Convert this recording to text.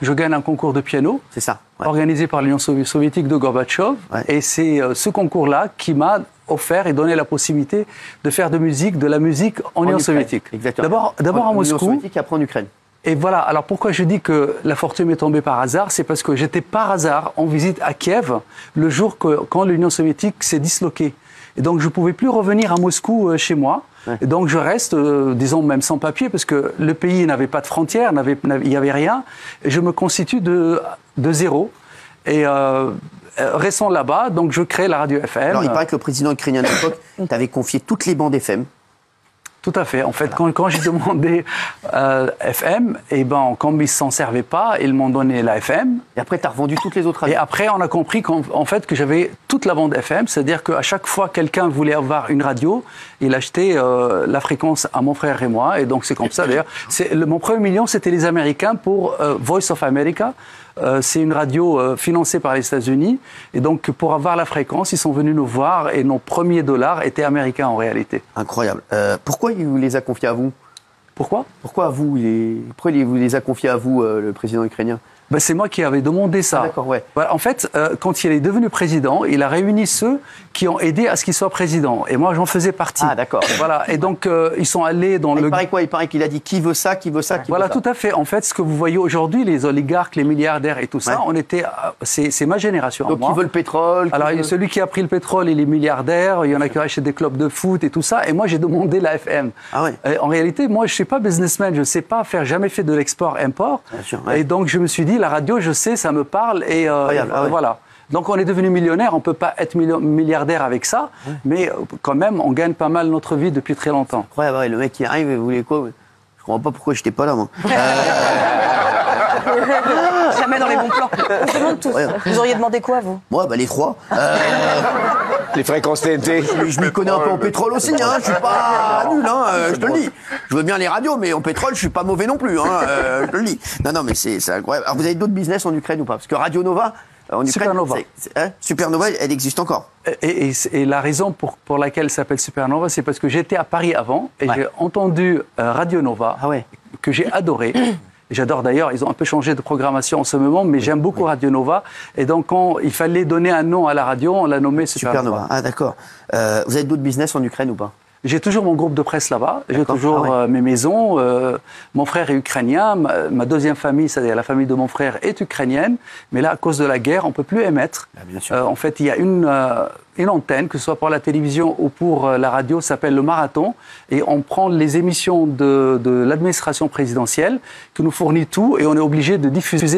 je gagne un concours de piano. C'est ça. Ouais. Organisé par l'Union soviétique de Gorbatchev. Ouais. Et c'est ce concours-là qui m'a offert et donné la possibilité de faire de la musique en Union soviétique. Exactement. D'abord en Moscou. L'Union soviétique et après en Ukraine. Et voilà, alors pourquoi je dis que la fortune m'est tombée par hasard, c'est parce que j'étais par hasard en visite à Kiev le jour quand l'Union soviétique s'est disloquée. Et donc je ne pouvais plus revenir à Moscou chez moi. Ouais. Et donc je reste, disons même sans papier, parce que le pays n'avait pas de frontières, il n'y avait rien. Et je me constitue de zéro. Et restant là-bas, donc je crée la radio FM. Alors il paraît que le président ukrainien de l'époque t'avait confié toutes les bandes FM. Tout à fait. En fait, voilà. Quand j'ai demandé FM, et ben, comme ils ne s'en servaient pas, ils m'ont donné la FM. Et après, tu as revendu toutes les autres radios. Et après, on a compris qu'en fait, que j'avais toute la bande FM. C'est-à-dire qu'à chaque fois quelqu'un voulait avoir une radio, il achetait la fréquence à mon frère et moi. Et donc, c'est comme ça, d'ailleurs. Mon premier million, c'était les Américains pour Voice of America. C'est une radio financée par les États-Unis. Et donc, pour avoir la fréquence, ils sont venus nous voir et nos premiers dollars étaient américains en réalité. Incroyable. Pourquoi il vous les a confiés à vous? Pourquoi pourquoi il vous les a confiés à vous, le président ukrainien? Ben, c'est moi qui avais demandé ça. Ah, d'accord, ouais. En fait, quand il est devenu président, il a réuni ceux qui ont aidé à ce qu'il soit président. Et moi, j'en faisais partie. Ah, d'accord. Voilà. Et donc, ils sont allés dans le... Il paraît qu'il a dit qui veut ça, qui veut ça, qui voilà, veut ça. Tout à fait. En fait, ce que vous voyez aujourd'hui, les oligarques, les milliardaires et tout ça, on était... C'est ma génération. Donc, qui veut le pétrole. Alors, celui qui a pris le pétrole, il est milliardaire. Il y en a qui achètent des clubs de foot et tout ça. Et moi, j'ai demandé la FM. Ah ouais. En réalité, moi, je ne suis pas businessman. Je ne sais pas faire, jamais fait de l'export-import. Ouais. Et donc, je me suis dit, la radio, je sais, ça me parle. Et voilà. Donc, on est devenu millionnaire. On ne peut pas être milliardaire avec ça. Ouais. Mais quand même, on gagne pas mal notre vie depuis très longtemps. Ouais, le mec qui arrive, vous voulez quoi? Je comprends pas pourquoi j'étais pas là, moi. Jamais dans les bons plans. On se demande tous. Ouais. Vous auriez demandé quoi, vous? Moi, les trois. Les fréquences TNT. Je m'y connais un peu en pétrole aussi, hein. Je suis pas nul, hein. Je te le dis. Je veux bien les radios, mais en pétrole, je suis pas mauvais non plus, hein. Je te le dis. Non, mais c'est incroyable. Alors, vous avez d'autres business en Ukraine ou pas? Parce que Radio Nova, en Ukraine, Supernova. Supernova, elle existe encore. Et la raison pour laquelle elle s'appelle Supernova, c'est parce que j'étais à Paris avant et j'ai entendu Radio Nova, que j'ai adoré. J'adore d'ailleurs, ils ont un peu changé de programmation en ce moment, mais j'aime beaucoup Radio Nova. Et donc, quand il fallait donner un nom à la radio, on l'a nommé Supernova. Ah, d'accord. Vous avez d'autres business en Ukraine ou pas? J'ai toujours mon groupe de presse là-bas, j'ai toujours mes maisons. Mon frère est ukrainien, ma deuxième famille, c'est-à-dire la famille de mon frère, est ukrainienne. Mais là, à cause de la guerre, on ne peut plus émettre. Bien sûr. En fait, il y a une antenne, que ce soit pour la télévision ou pour la radio, s'appelle le Marathon. Et on prend les émissions de l'administration présidentielle, qui nous fournit tout, et on est obligé de diffuser